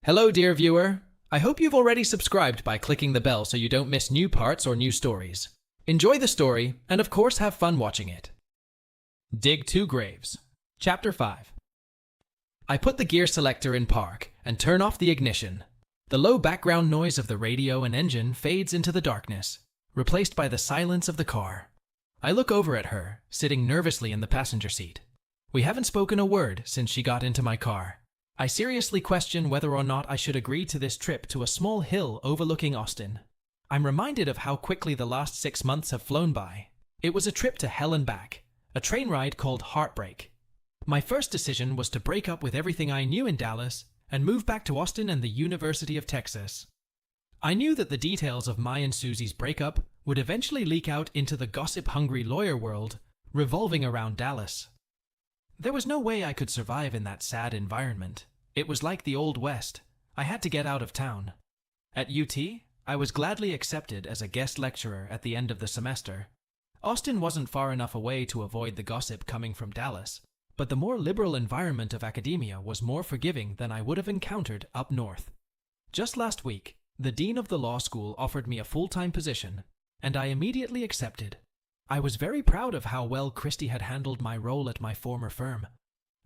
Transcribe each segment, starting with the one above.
Hello, dear viewer. I hope you've already subscribed by clicking the bell so you don't miss new parts or new stories. Enjoy the story, and of course have fun watching it. Dig 2 Graves. Chapter 5. I put the gear selector in park and turn off the ignition. The low background noise of the radio and engine fades into the darkness, replaced by the silence of the car. I look over at her, sitting nervously in the passenger seat. We haven't spoken a word since she got into my car. I seriously question whether or not I should agree to this trip to a small hill overlooking Austin. I'm reminded of how quickly the last 6 months have flown by. It was a trip to hell and back, a train ride called Heartbreak. My first decision was to break up with everything I knew in Dallas and move back to Austin and the University of Texas. I knew that the details of my and Susie's breakup would eventually leak out into the gossip-hungry lawyer world revolving around Dallas. There was no way I could survive in that sad environment. It was like the Old West. I had to get out of town. At UT, I was gladly accepted as a guest lecturer at the end of the semester. Austin wasn't far enough away to avoid the gossip coming from Dallas, but the more liberal environment of academia was more forgiving than I would have encountered up north. Just last week, the dean of the law school offered me a full-time position, and I immediately accepted. I was very proud of how well Christy had handled my role at my former firm.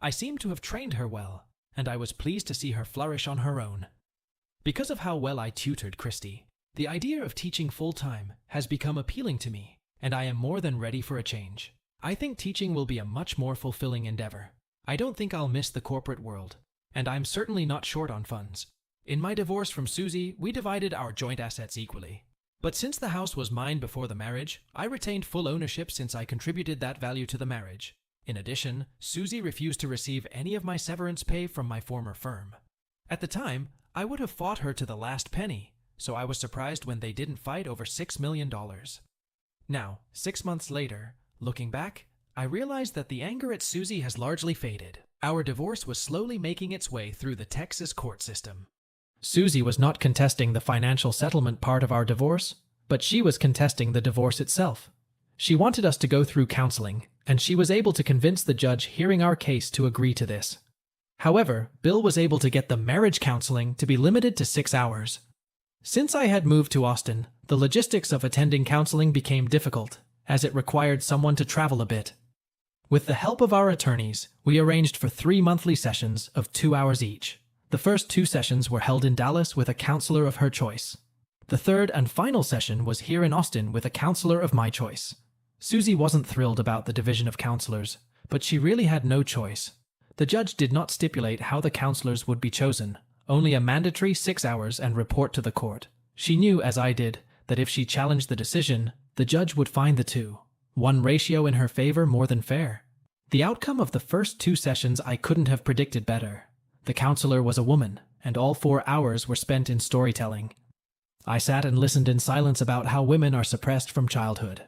I seemed to have trained her well, and I was pleased to see her flourish on her own. Because of how well I tutored Christy, the idea of teaching full-time has become appealing to me, and I am more than ready for a change. I think teaching will be a much more fulfilling endeavor. I don't think I'll miss the corporate world, and I'm certainly not short on funds. In my divorce from Susie, we divided our joint assets equally. But since the house was mine before the marriage, I retained full ownership since I contributed that value to the marriage. In addition, Susie refused to receive any of my severance pay from my former firm. At the time, I would have fought her to the last penny, so I was surprised when they didn't fight over $6 million. Now, 6 months later, looking back, I realized that the anger at Susie has largely faded. Our divorce was slowly making its way through the Texas court system. Susie was not contesting the financial settlement part of our divorce, but she was contesting the divorce itself. She wanted us to go through counseling, and she was able to convince the judge hearing our case to agree to this. However, Bill was able to get the marriage counseling to be limited to 6 hours. Since I had moved to Austin, the logistics of attending counseling became difficult, as it required someone to travel a bit. With the help of our attorneys, we arranged for 3 monthly sessions of 2 hours each. The first 2 sessions were held in Dallas with a counselor of her choice. The third and final session was here in Austin with a counselor of my choice. Susie wasn't thrilled about the division of counselors, but she really had no choice. The judge did not stipulate how the counselors would be chosen, only a mandatory 6 hours and report to the court. She knew, as I did, that if she challenged the decision, the judge would find the 2-1 ratio in her favor more than fair. The outcome of the first 2 sessions I couldn't have predicted better. The counselor was a woman, and all 4 hours were spent in storytelling. I sat and listened in silence about how women are suppressed from childhood.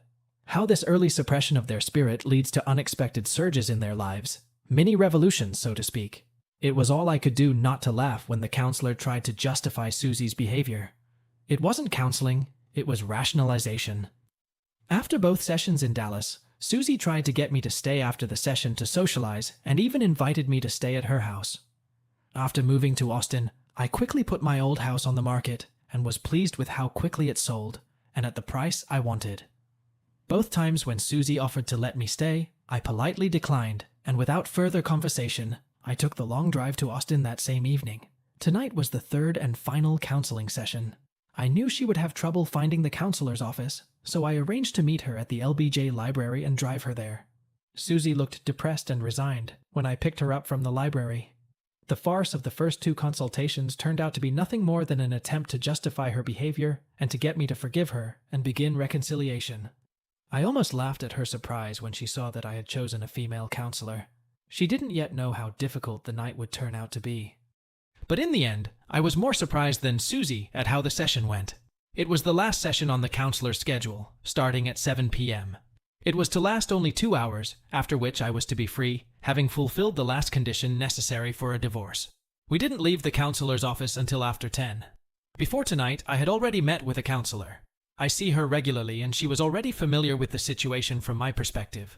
How this early suppression of their spirit leads to unexpected surges in their lives. Mini revolutions, so to speak. It was all I could do not to laugh when the counselor tried to justify Susie's behavior. It wasn't counseling, it was rationalization. After both sessions in Dallas, Susie tried to get me to stay after the session to socialize and even invited me to stay at her house. After moving to Austin, I quickly put my old house on the market and was pleased with how quickly it sold and at the price I wanted. Both times when Susie offered to let me stay, I politely declined, and without further conversation, I took the long drive to Austin that same evening. Tonight was the 3rd and final counseling session. I knew she would have trouble finding the counselor's office, so I arranged to meet her at the LBJ library and drive her there. Susie looked depressed and resigned when I picked her up from the library. The farce of the first 2 consultations turned out to be nothing more than an attempt to justify her behavior and to get me to forgive her and begin reconciliation. I almost laughed at her surprise when she saw that I had chosen a female counselor. She didn't yet know how difficult the night would turn out to be. But in the end, I was more surprised than Susie at how the session went. It was the last session on the counselor's schedule, starting at 7 p.m. It was to last only 2 hours, after which I was to be free, having fulfilled the last condition necessary for a divorce. We didn't leave the counselor's office until after 10. Before tonight, I had already met with a counselor. I see her regularly, and she was already familiar with the situation from my perspective.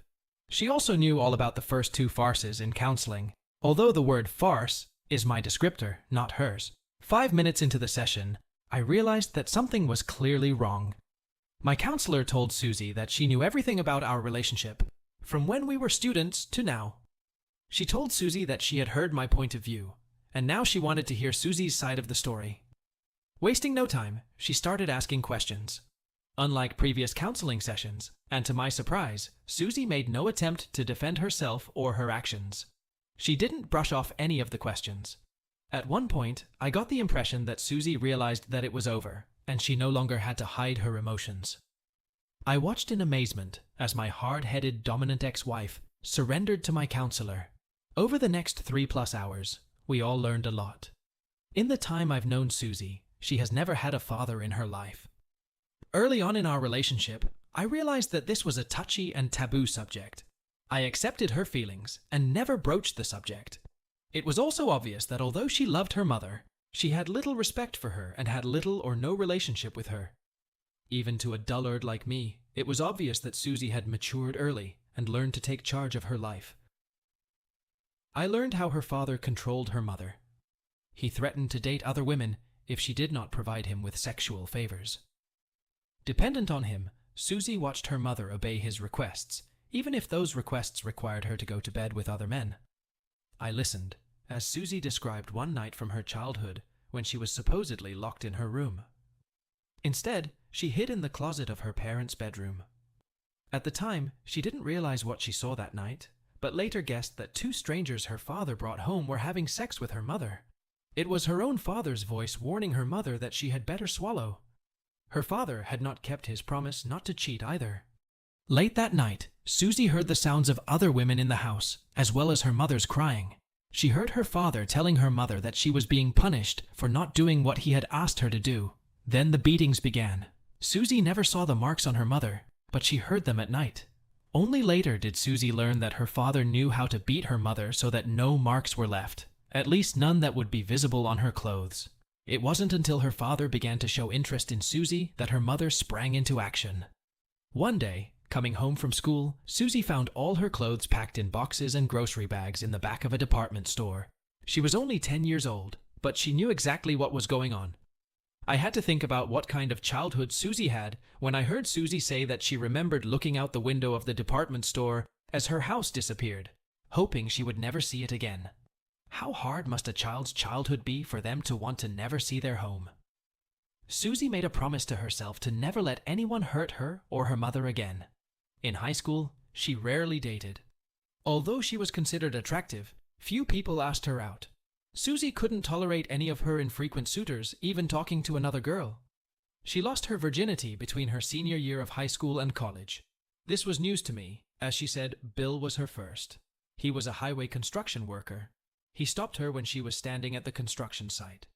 She also knew all about the first 2 farces in counseling, although the word farce is my descriptor, not hers. 5 minutes into the session, I realized that something was clearly wrong. My counselor told Susie that she knew everything about our relationship, from when we were students to now. She told Susie that she had heard my point of view, and now she wanted to hear Susie's side of the story. Wasting no time, she started asking questions. Unlike previous counseling sessions, and to my surprise, Susie made no attempt to defend herself or her actions. She didn't brush off any of the questions. At one point, I got the impression that Susie realized that it was over, and she no longer had to hide her emotions. I watched in amazement as my hard-headed, dominant ex-wife surrendered to my counselor. Over the next 3+ hours, we all learned a lot. In the time I've known Susie, she has never had a father in her life. Early on in our relationship, I realized that this was a touchy and taboo subject. I accepted her feelings and never broached the subject. It was also obvious that although she loved her mother, she had little respect for her and had little or no relationship with her. Even to a dullard like me, it was obvious that Susie had matured early and learned to take charge of her life. I learned how her father controlled her mother. He threatened to date other women if she did not provide him with sexual favors. Dependent on him, Susie watched her mother obey his requests, even if those requests required her to go to bed with other men. I listened, as Susie described one night from her childhood when she was supposedly locked in her room. Instead, she hid in the closet of her parents' bedroom. At the time, she didn't realize what she saw that night, but later guessed that 2 strangers her father brought home were having sex with her mother. It was her own father's voice warning her mother that she had better swallow. Her father had not kept his promise not to cheat either. Late that night, Susie heard the sounds of other women in the house, as well as her mother's crying. She heard her father telling her mother that she was being punished for not doing what he had asked her to do. Then the beatings began. Susie never saw the marks on her mother, but she heard them at night. Only later did Susie learn that her father knew how to beat her mother so that no marks were left, at least none that would be visible on her clothes. It wasn't until her father began to show interest in Susie that her mother sprang into action. One day, coming home from school, Susie found all her clothes packed in boxes and grocery bags in the back of a department store. She was only 10 years old, but she knew exactly what was going on. I had to think about what kind of childhood Susie had when I heard Susie say that she remembered looking out the window of the department store as her house disappeared, hoping she would never see it again. How hard must a child's childhood be for them to want to never see their home? Susie made a promise to herself to never let anyone hurt her or her mother again. In high school, she rarely dated. Although she was considered attractive, few people asked her out. Susie couldn't tolerate any of her infrequent suitors even talking to another girl. She lost her virginity between her senior year of high school and college. This was news to me, as she said Bill was her first. He was a highway construction worker. He stopped her when she was standing at the construction site.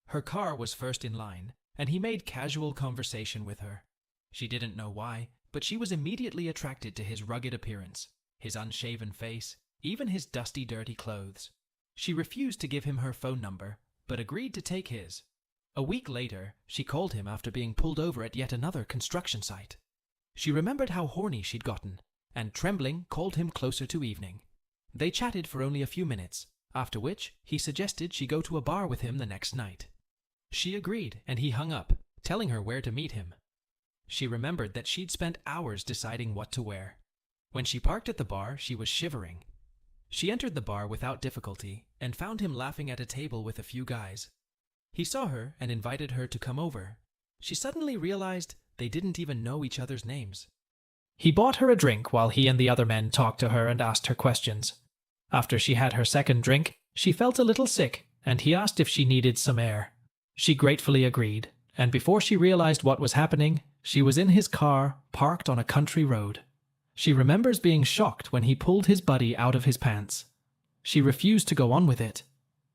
Her car was first in line, and he made casual conversation with her. She didn't know why, but she was immediately attracted to his rugged appearance, his unshaven face, even his dusty, dirty clothes. She refused to give him her phone number, but agreed to take his. A week later, she called him after being pulled over at yet another construction site. She remembered how horny she'd gotten, and trembling called him closer to evening. They chatted for only a few minutes, after which he suggested she go to a bar with him the next night. She agreed, and he hung up, telling her where to meet him. She remembered that she'd spent hours deciding what to wear. When she parked at the bar, she was shivering. She entered the bar without difficulty and found him laughing at a table with a few guys. He saw her and invited her to come over. She suddenly realized they didn't even know each other's names. He bought her a drink while he and the other men talked to her and asked her questions. After she had her second drink, she felt a little sick, and he asked if she needed some air. She gratefully agreed, and before she realized what was happening, she was in his car, parked on a country road. She remembers being shocked when he pulled his buddy out of his pants. She refused to go on with it.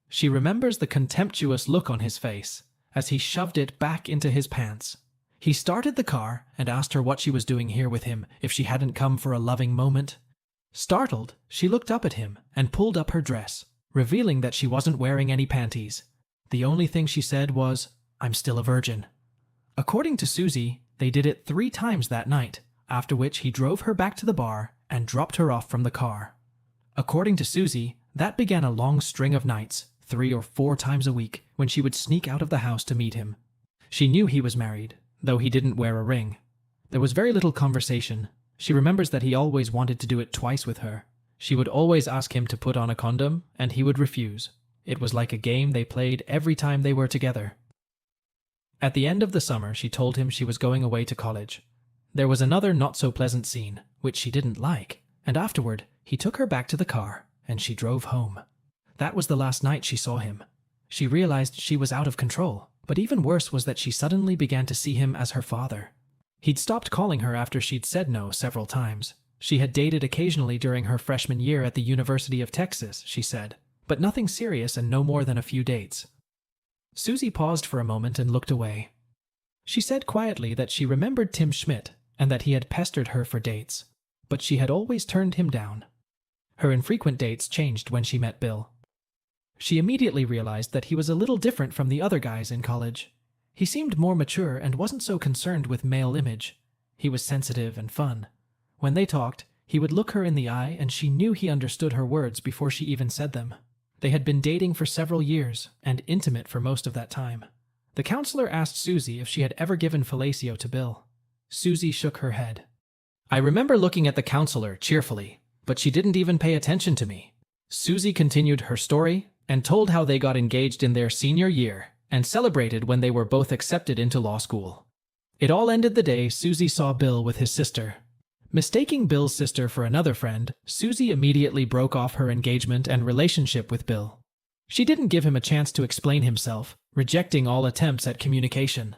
She remembers the contemptuous look on his face as he shoved it back into his pants. He started the car and asked her what she was doing here with him if she hadn't come for a loving moment. Startled, she looked up at him and pulled up her dress, revealing that she wasn't wearing any panties. The only thing she said was, "I'm still a virgin." According to Susie, they did it 3 times that night, after which he drove her back to the bar and dropped her off from the car. According to Susie, that began a long string of nights, 3 or 4 times a week, when she would sneak out of the house to meet him. She knew he was married, though he didn't wear a ring. There was very little conversation. She remembers that he always wanted to do it twice with her. She would always ask him to put on a condom, and he would refuse. It was like a game they played every time they were together. At the end of the summer, she told him she was going away to college. There was another not-so-pleasant scene, which she didn't like, and afterward, he took her back to the car, and she drove home. That was the last night she saw him. She realized she was out of control, but even worse was that she suddenly began to see him as her father. He'd stopped calling her after she'd said no several times. She had dated occasionally during her freshman year at the University of Texas, she said, but nothing serious and no more than a few dates. Susie paused for a moment and looked away. She said quietly that she remembered Tim Schmidt and that he had pestered her for dates, but she had always turned him down. Her infrequent dates changed when she met Bill. She immediately realized that he was a little different from the other guys in college. He seemed more mature and wasn't so concerned with male image. He was sensitive and fun. When they talked, he would look her in the eye and she knew he understood her words before she even said them. They had been dating for several years and intimate for most of that time. The counselor asked Susie if she had ever given fellatio to Bill. Susie shook her head. I remember looking at the counselor cheerfully, but she didn't even pay attention to me. Susie continued her story and told how they got engaged in their senior year and celebrated when they were both accepted into law school. It all ended the day Susie saw Bill with his sister. Mistaking Bill's sister for another friend, Susie immediately broke off her engagement and relationship with Bill. She didn't give him a chance to explain himself, rejecting all attempts at communication.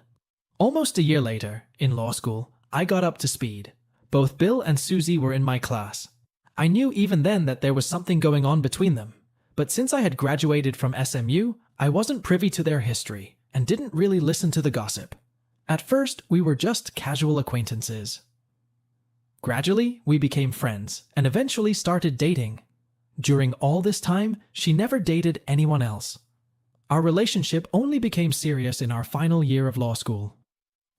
Almost a year later, in law school, I got up to speed. Both Bill and Susie were in my class. I knew even then that there was something going on between them, but since I had graduated from SMU, I wasn't privy to their history and didn't really listen to the gossip. At first, we were just casual acquaintances. Gradually, we became friends and eventually started dating. During all this time, she never dated anyone else. Our relationship only became serious in our final year of law school.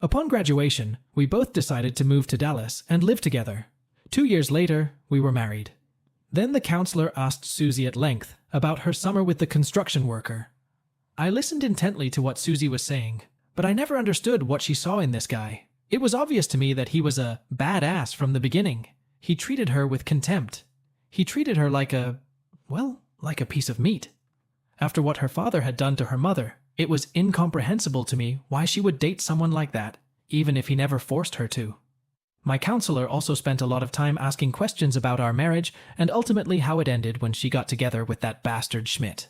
Upon graduation, we both decided to move to Dallas and live together. 2 years later, we were married. Then the counselor asked Susie at length about her summer with the construction worker. I listened intently to what Susie was saying, but I never understood what she saw in this guy. It was obvious to me that he was a badass from the beginning. He treated her with contempt. He treated her like a piece of meat. After what her father had done to her mother, it was incomprehensible to me why she would date someone like that, even if he never forced her to. My counselor also spent a lot of time asking questions about our marriage and ultimately how it ended when she got together with that bastard Schmidt.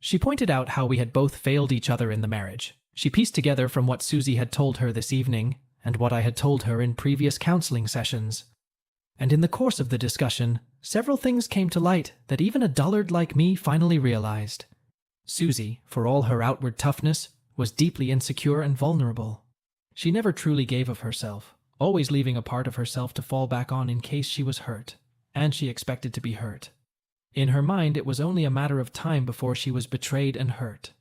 She pointed out how we had both failed each other in the marriage. She pieced together from what Susie had told her this evening and what I had told her in previous counseling sessions. And in the course of the discussion, several things came to light that even a dullard like me finally realized. Susie, for all her outward toughness, was deeply insecure and vulnerable. She never truly gave of herself, always leaving a part of herself to fall back on in case she was hurt, and she expected to be hurt. In her mind, it was only a matter of time before she was betrayed and hurt.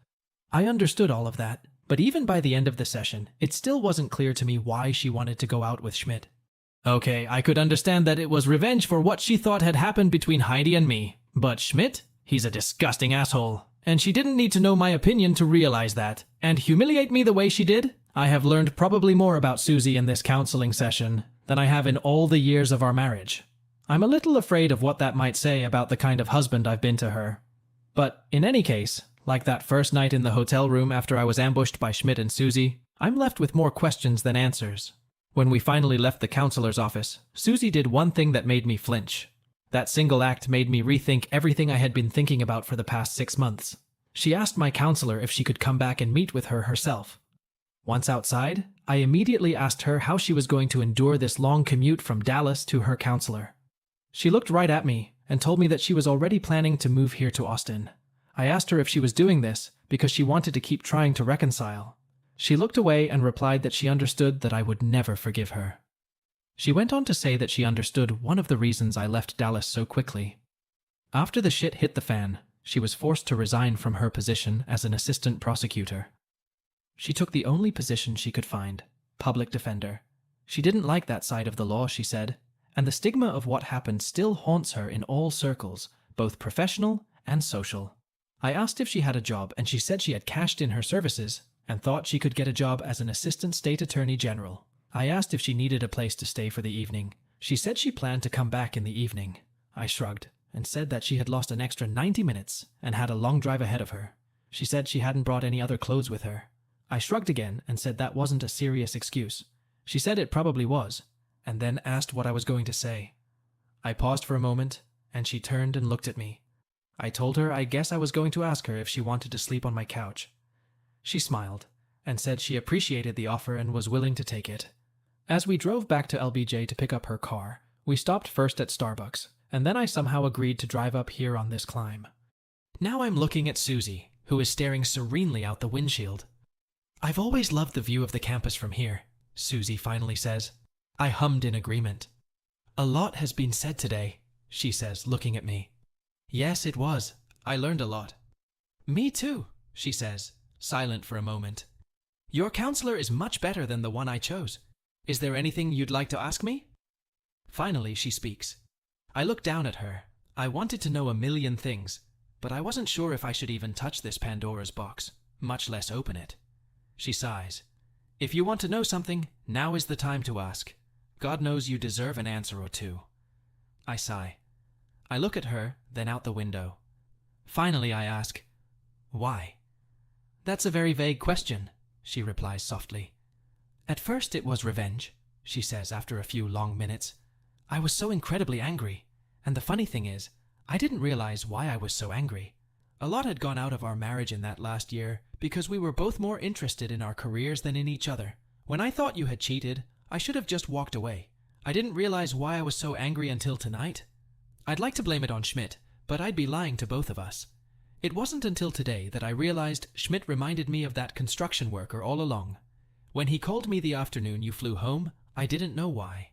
I understood all of that, but even by the end of the session, it still wasn't clear to me why she wanted to go out with Schmidt. Okay, I could understand that it was revenge for what she thought had happened between Heidi and me, but Schmidt? He's a disgusting asshole. And she didn't need to know my opinion to realize that, and humiliate me the way she did. I have learned probably more about Susie in this counseling session than I have in all the years of our marriage. I'm a little afraid of what that might say about the kind of husband I've been to her. But in any case, like that first night in the hotel room after I was ambushed by Schmidt and Susie, I'm left with more questions than answers. When we finally left the counselor's office, Susie did one thing that made me flinch. That single act made me rethink everything I had been thinking about for the past 6 months. She asked my counselor if she could come back and meet with her herself. Once outside, I immediately asked her how she was going to endure this long commute from Dallas to her counselor. She looked right at me and told me that she was already planning to move here to Austin. I asked her if she was doing this because she wanted to keep trying to reconcile. She looked away and replied that she understood that I would never forgive her. She went on to say that she understood one of the reasons I left Dallas so quickly. After the shit hit the fan, she was forced to resign from her position as an assistant prosecutor. She took the only position she could find, public defender. She didn't like that side of the law, she said, and the stigma of what happened still haunts her in all circles, both professional and social. I asked if she had a job, and she said she had cashed in her services and thought she could get a job as an assistant state attorney general. I asked if she needed a place to stay for the evening. She said she planned to come back in the evening. I shrugged and said that she had lost an extra 90 minutes and had a long drive ahead of her. She said she hadn't brought any other clothes with her. I shrugged again and said that wasn't a serious excuse. She said it probably was, and then asked what I was going to say. I paused for a moment, and she turned and looked at me. I told her I guess I was going to ask her if she wanted to sleep on my couch. She smiled and said she appreciated the offer and was willing to take it. As we drove back to LBJ to pick up her car, we stopped first at Starbucks, and then I somehow agreed to drive up here on this climb. Now I'm looking at Susie, who is staring serenely out the windshield. "I've always loved the view of the campus from here," Susie finally says. I hummed in agreement. "A lot has been said today," she says, looking at me. "Yes, it was. I learned a lot." "Me too," she says, silent for a moment. "Your counselor is much better than the one I chose. Is there anything you'd like to ask me?" Finally, she speaks. I looked down at her. I wanted to know a million things, but I wasn't sure if I should even touch this Pandora's box, much less open it. She sighs. "If you want to know something, now is the time to ask. God knows you deserve an answer or two." I sigh. I look at her, then out the window. Finally, I ask, "Why?" "That's a very vague question," she replies softly. "At first it was revenge," she says after a few long minutes. "I was so incredibly angry, and the funny thing is, I didn't realize why I was so angry. A lot had gone out of our marriage in that last year because we were both more interested in our careers than in each other. When I thought you had cheated, I should have just walked away. I didn't realize why I was so angry until tonight. I'd like to blame it on Schmidt, but I'd be lying to both of us. It wasn't until today that I realized Schmidt reminded me of that construction worker all along. When he called me the afternoon you flew home, I didn't know why.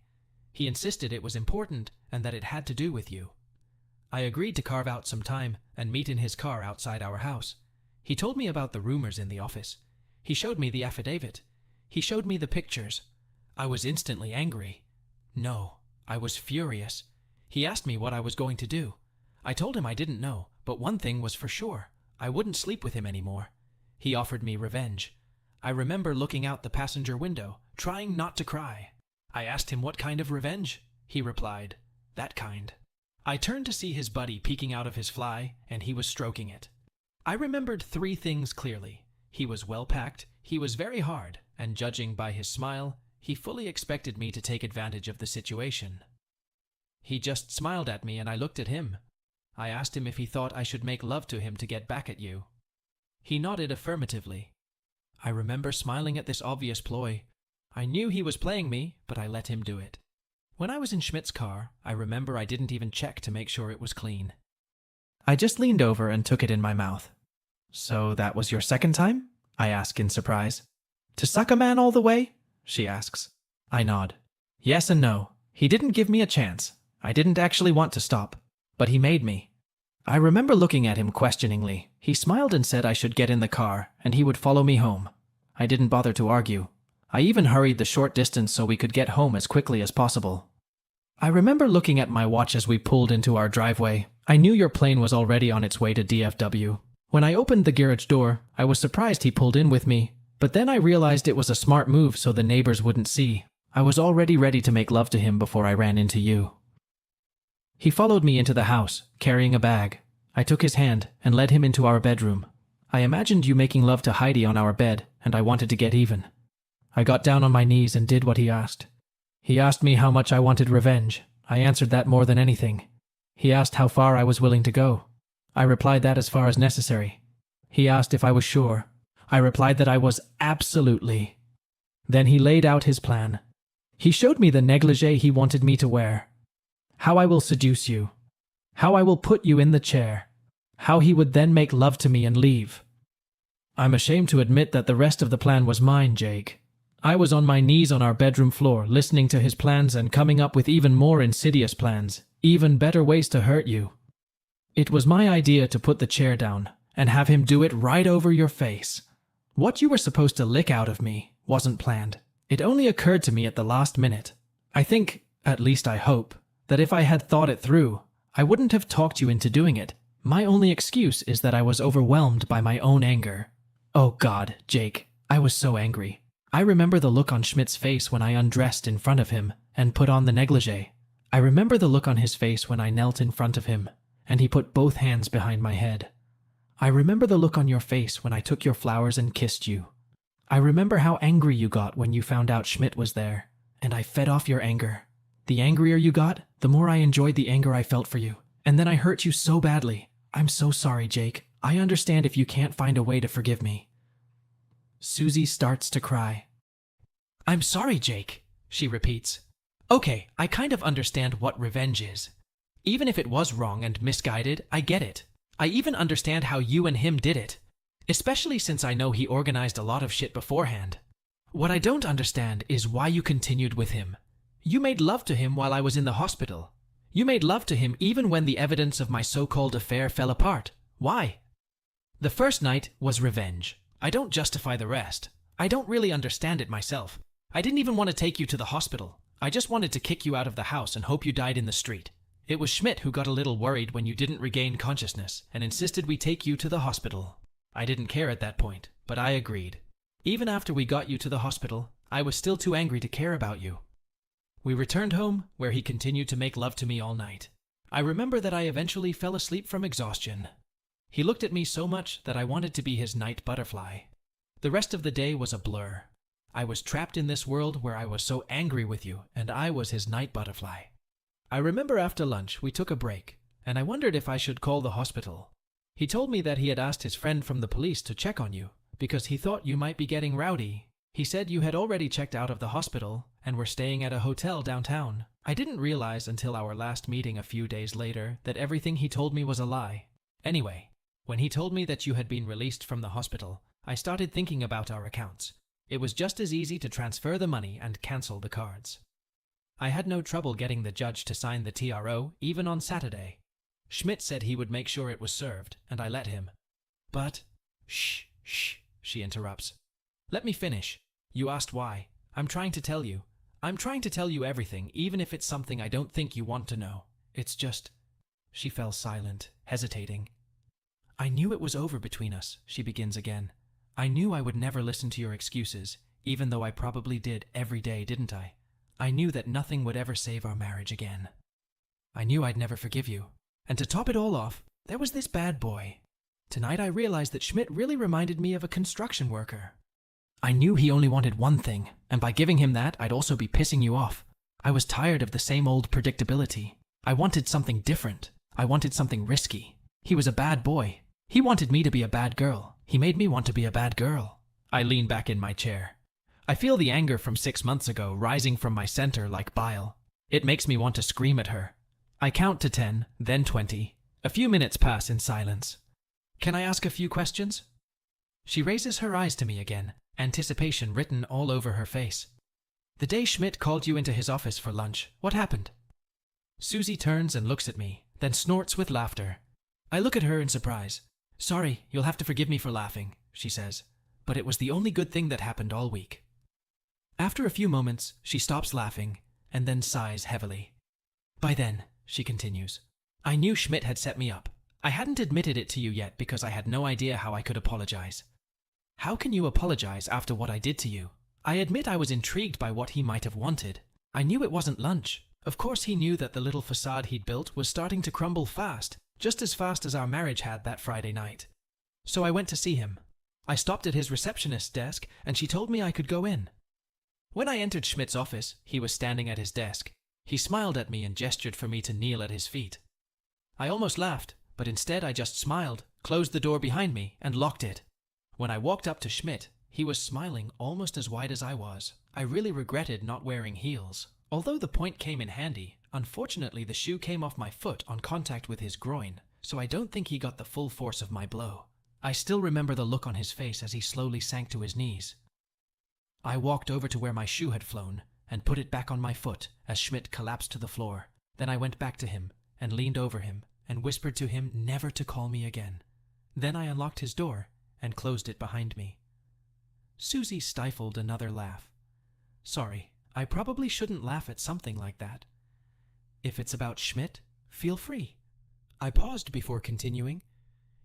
He insisted it was important and that it had to do with you. I agreed to carve out some time and meet in his car outside our house. He told me about the rumors in the office. He showed me the affidavit. He showed me the pictures. I was instantly angry. No, I was furious. He asked me what I was going to do. I told him I didn't know, but one thing was for sure. I wouldn't sleep with him anymore. He offered me revenge. I remember looking out the passenger window, trying not to cry. I asked him what kind of revenge. He replied, "That kind." I turned to see his buddy peeking out of his fly, and he was stroking it. I remembered 3 things clearly. He was well-packed, he was very hard, and judging by his smile, he fully expected me to take advantage of the situation. He just smiled at me and I looked at him. I asked him if he thought I should make love to him to get back at you. He nodded affirmatively. I remember smiling at this obvious ploy. I knew he was playing me, but I let him do it. When I was in Schmidt's car, I remember I didn't even check to make sure it was clean. I just leaned over and took it in my mouth. "So that was your second time?" I ask in surprise. "To suck a man all the way?" she asks. I nod. Yes and no. He didn't give me a chance. I didn't actually want to stop, but he made me. I remember looking at him questioningly. He smiled and said I should get in the car, and he would follow me home. I didn't bother to argue. I even hurried the short distance so we could get home as quickly as possible. I remember looking at my watch as we pulled into our driveway. I knew your plane was already on its way to DFW. When I opened the garage door, I was surprised he pulled in with me, but then I realized it was a smart move so the neighbors wouldn't see. I was already ready to make love to him before I ran into you. He followed me into the house, carrying a bag. I took his hand and led him into our bedroom. I imagined you making love to Heidi on our bed, and I wanted to get even. I got down on my knees and did what he asked. He asked me how much I wanted revenge. I answered that more than anything. He asked how far I was willing to go. I replied that as far as necessary. He asked if I was sure. I replied that I was absolutely. Then he laid out his plan. He showed me the negligee he wanted me to wear. How I will seduce you. How I will put you in the chair. How he would then make love to me and leave. I'm ashamed to admit that the rest of the plan was mine, Jake. I was on my knees on our bedroom floor, listening to his plans and coming up with even more insidious plans, even better ways to hurt you. It was my idea to put the chair down and have him do it right over your face. What you were supposed to lick out of me wasn't planned. It only occurred to me at the last minute. I think, at least I hope, that if I had thought it through, I wouldn't have talked you into doing it, My only excuse is that I was overwhelmed by my own anger. Oh God, Jake, I was so angry. I remember the look on Schmidt's face when I undressed in front of him and put on the negligee. I remember the look on his face when I knelt in front of him and he put both hands behind my head. I remember the look on your face when I took your flowers and kissed you. I remember how angry you got when you found out Schmidt was there, and I fed off your anger. The angrier you got, the more I enjoyed the anger I felt for you. And then I hurt you so badly. I'm so sorry, Jake. I understand if you can't find a way to forgive me. Susie starts to cry. I'm sorry, Jake, she repeats. Okay, I kind of understand what revenge is. Even if it was wrong and misguided, I get it. I even understand how you and him did it. Especially since I know he organized a lot of shit beforehand. What I don't understand is why you continued with him. You made love to him while I was in the hospital. You made love to him even when the evidence of my so-called affair fell apart. Why? The first night was revenge. I don't justify the rest. I don't really understand it myself. I didn't even want to take you to the hospital. I just wanted to kick you out of the house and hope you died in the street. It was Schmidt who got a little worried when you didn't regain consciousness and insisted we take you to the hospital. I didn't care at that point, but I agreed. Even after we got you to the hospital, I was still too angry to care about you. We returned home, where he continued to make love to me all night. I remember that I eventually fell asleep from exhaustion. He looked at me so much that I wanted to be his night butterfly. The rest of the day was a blur. I was trapped in this world where I was so angry with you, and I was his night butterfly. I remember after lunch we took a break, and I wondered if I should call the hospital. He told me that he had asked his friend from the police to check on you, because he thought you might be getting rowdy. He said you had already checked out of the hospital and were staying at a hotel downtown. I didn't realize until our last meeting a few days later that everything he told me was a lie. Anyway, when he told me that you had been released from the hospital, I started thinking about our accounts. It was just as easy to transfer the money and cancel the cards. I had no trouble getting the judge to sign the TRO, even on Saturday. Schmidt said he would make sure it was served, and I let him. But, shh, she interrupts. Let me finish. You asked why. I'm trying to tell you. I'm trying to tell you everything, even if it's something I don't think you want to know. It's just... She fell silent, hesitating. I knew it was over between us, she begins again. I knew I would never listen to your excuses, even though I probably did every day, didn't I? I knew that nothing would ever save our marriage again. I knew I'd never forgive you. And to top it all off, there was this bad boy. Tonight I realized that Schmidt really reminded me of a construction worker. I knew he only wanted one thing, and by giving him that, I'd also be pissing you off. I was tired of the same old predictability. I wanted something different. I wanted something risky. He was a bad boy. He wanted me to be a bad girl. He made me want to be a bad girl. I lean back in my chair. I feel the anger from 6 months ago rising from my center like bile. It makes me want to scream at her. I count to 10, then 20. A few minutes pass in silence. Can I ask a few questions? She raises her eyes to me again, anticipation written all over her face. The day Schmidt called you into his office for lunch, what happened? Susie turns and looks at me, then snorts with laughter. I look at her in surprise. Sorry, you'll have to forgive me for laughing, she says, but it was the only good thing that happened all week. After a few moments, she stops laughing, and then sighs heavily. By then, she continues, I knew Schmidt had set me up. I hadn't admitted it to you yet because I had no idea how I could apologize. How can you apologize after what I did to you? I admit I was intrigued by what he might have wanted. I knew it wasn't lunch. Of course he knew that the little facade he'd built was starting to crumble fast, just as fast as our marriage had that Friday night. So I went to see him. I stopped at his receptionist's desk, and she told me I could go in. When I entered Schmidt's office, he was standing at his desk. He smiled at me and gestured for me to kneel at his feet. I almost laughed, but instead I just smiled, closed the door behind me, and locked it. When I walked up to Schmidt, he was smiling almost as wide as I was. I really regretted not wearing heels. Although the point came in handy, unfortunately the shoe came off my foot on contact with his groin, so I don't think he got the full force of my blow. I still remember the look on his face as he slowly sank to his knees. I walked over to where my shoe had flown and put it back on my foot as Schmidt collapsed to the floor. Then I went back to him and leaned over him and whispered to him never to call me again. Then I unlocked his door and closed it behind me. Susie stifled another laugh. Sorry, I probably shouldn't laugh at something like that. If it's about Schmidt, feel free. I paused before continuing.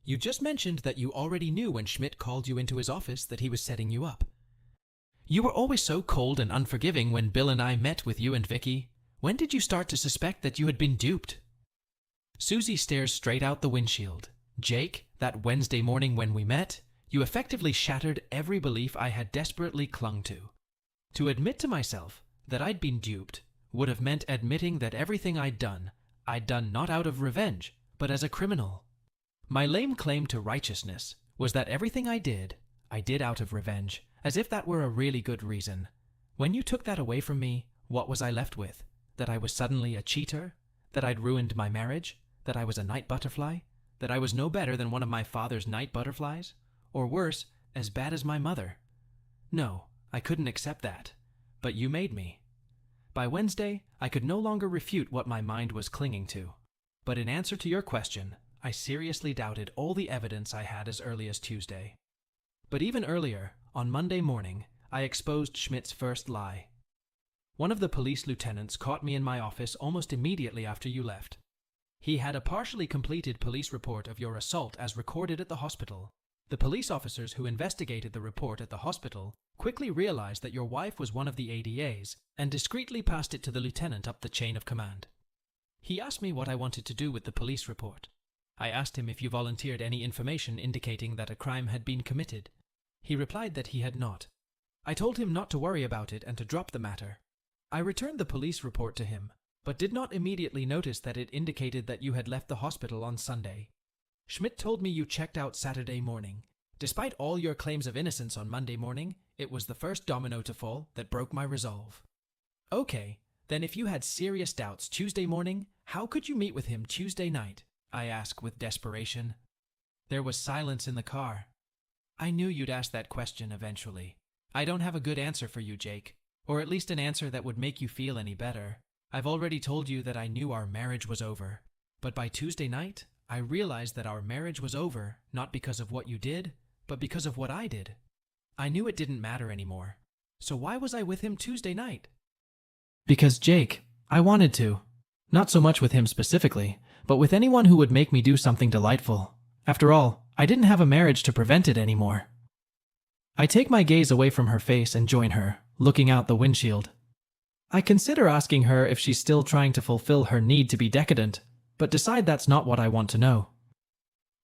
You just mentioned that you already knew when Schmidt called you into his office that he was setting you up. You were always so cold and unforgiving when Bill and I met with you and Vicky. When did you start to suspect that you had been duped? Susie stares straight out the windshield. Jake, that Wednesday morning when we met, you effectively shattered every belief I had desperately clung to. To admit to myself that I'd been duped would have meant admitting that everything I'd done not out of revenge, but as a criminal. My lame claim to righteousness was that everything I did out of revenge, as if that were a really good reason. When you took that away from me, what was I left with? That I was suddenly a cheater? That I'd ruined my marriage? That I was a night butterfly? That I was no better than one of my father's night butterflies? Or worse, as bad as my mother? No, I couldn't accept that. But you made me. By Wednesday, I could no longer refute what my mind was clinging to. But in answer to your question, I seriously doubted all the evidence I had as early as Tuesday. But even earlier, on Monday morning, I exposed Schmidt's first lie. One of the police lieutenants caught me in my office almost immediately after you left. He had a partially completed police report of your assault as recorded at the hospital. The police officers who investigated the report at the hospital quickly realized that your wife was one of the ADAs and discreetly passed it to the lieutenant up the chain of command. He asked me what I wanted to do with the police report. I asked him if you volunteered any information indicating that a crime had been committed. He replied that he had not. I told him not to worry about it and to drop the matter. I returned the police report to him, but did not immediately notice that it indicated that you had left the hospital on Sunday. Schmidt told me you checked out Saturday morning. Despite all your claims of innocence on Monday morning, it was the first domino to fall that broke my resolve. Okay, then if you had serious doubts Tuesday morning, how could you meet with him Tuesday night? I asked with desperation. There was silence in the car. I knew you'd ask that question eventually. I don't have a good answer for you, Jake, or at least an answer that would make you feel any better. I've already told you that I knew our marriage was over. But by Tuesday night, I realized that our marriage was over not because of what you did, but because of what I did. I knew it didn't matter anymore. So why was I with him Tuesday night? Because, Jake, I wanted to. Not so much with him specifically, but with anyone who would make me do something delightful. After all, I didn't have a marriage to prevent it anymore. I take my gaze away from her face and join her, looking out the windshield. I consider asking her if she's still trying to fulfill her need to be decadent, but decide that's not what I want to know.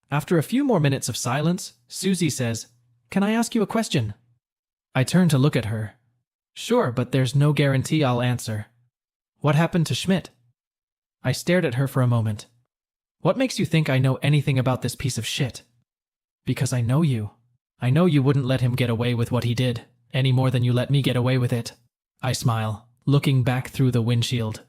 After a few more minutes of silence, Susie says, "Can I ask you a question?" I turn to look at her. Sure, but there's no guarantee I'll answer. What happened to Schmidt? I stared at her for a moment. What makes you think I know anything about this piece of shit? Because I know you. I know you wouldn't let him get away with what he did, any more than you let me get away with it. I smile, looking back through the windshield.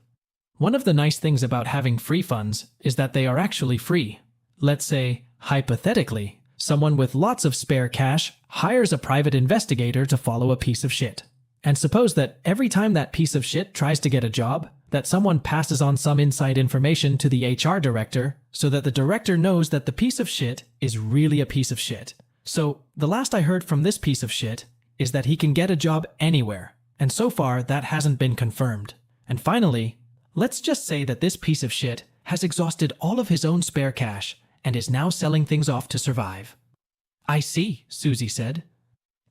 One of the nice things about having free funds is that they are actually free. Let's say, hypothetically, someone with lots of spare cash hires a private investigator to follow a piece of shit. And suppose that every time that piece of shit tries to get a job, that someone passes on some inside information to the HR director so that the director knows that the piece of shit is really a piece of shit. So, the last I heard from this piece of shit is that he can get a job anywhere, and so far that hasn't been confirmed. And finally, let's just say that this piece of shit has exhausted all of his own spare cash and is now selling things off to survive. I see, Susie said.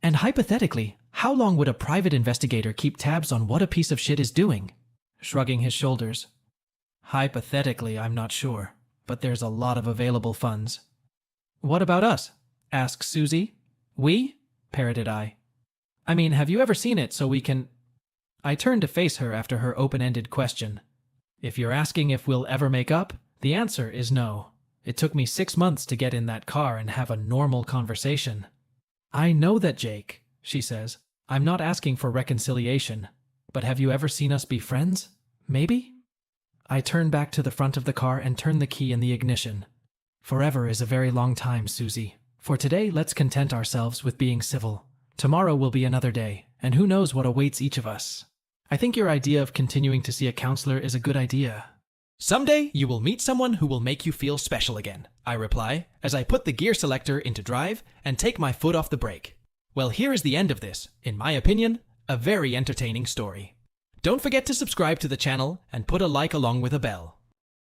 And hypothetically, how long would a private investigator keep tabs on what a piece of shit is doing? Shrugging his shoulders. Hypothetically, I'm not sure, but there's a lot of available funds. What about us? Asked Susie. We? Parroted I. I mean, have you ever seen it so we can... I turned to face her after her open-ended question. If you're asking if we'll ever make up, the answer is no. It took me 6 months to get in that car and have a normal conversation. I know that, Jake, she says. I'm not asking for reconciliation. But have you ever seen us be friends? Maybe? I turn back to the front of the car and turn the key in the ignition. Forever is a very long time, Susie. For today, let's content ourselves with being civil. Tomorrow will be another day, and who knows what awaits each of us. I think your idea of continuing to see a counselor is a good idea. Someday, you will meet someone who will make you feel special again, I reply, as I put the gear selector into drive and take my foot off the brake. Well, here is the end of this, in my opinion, a very entertaining story. Don't forget to subscribe to the channel and put a like along with a bell.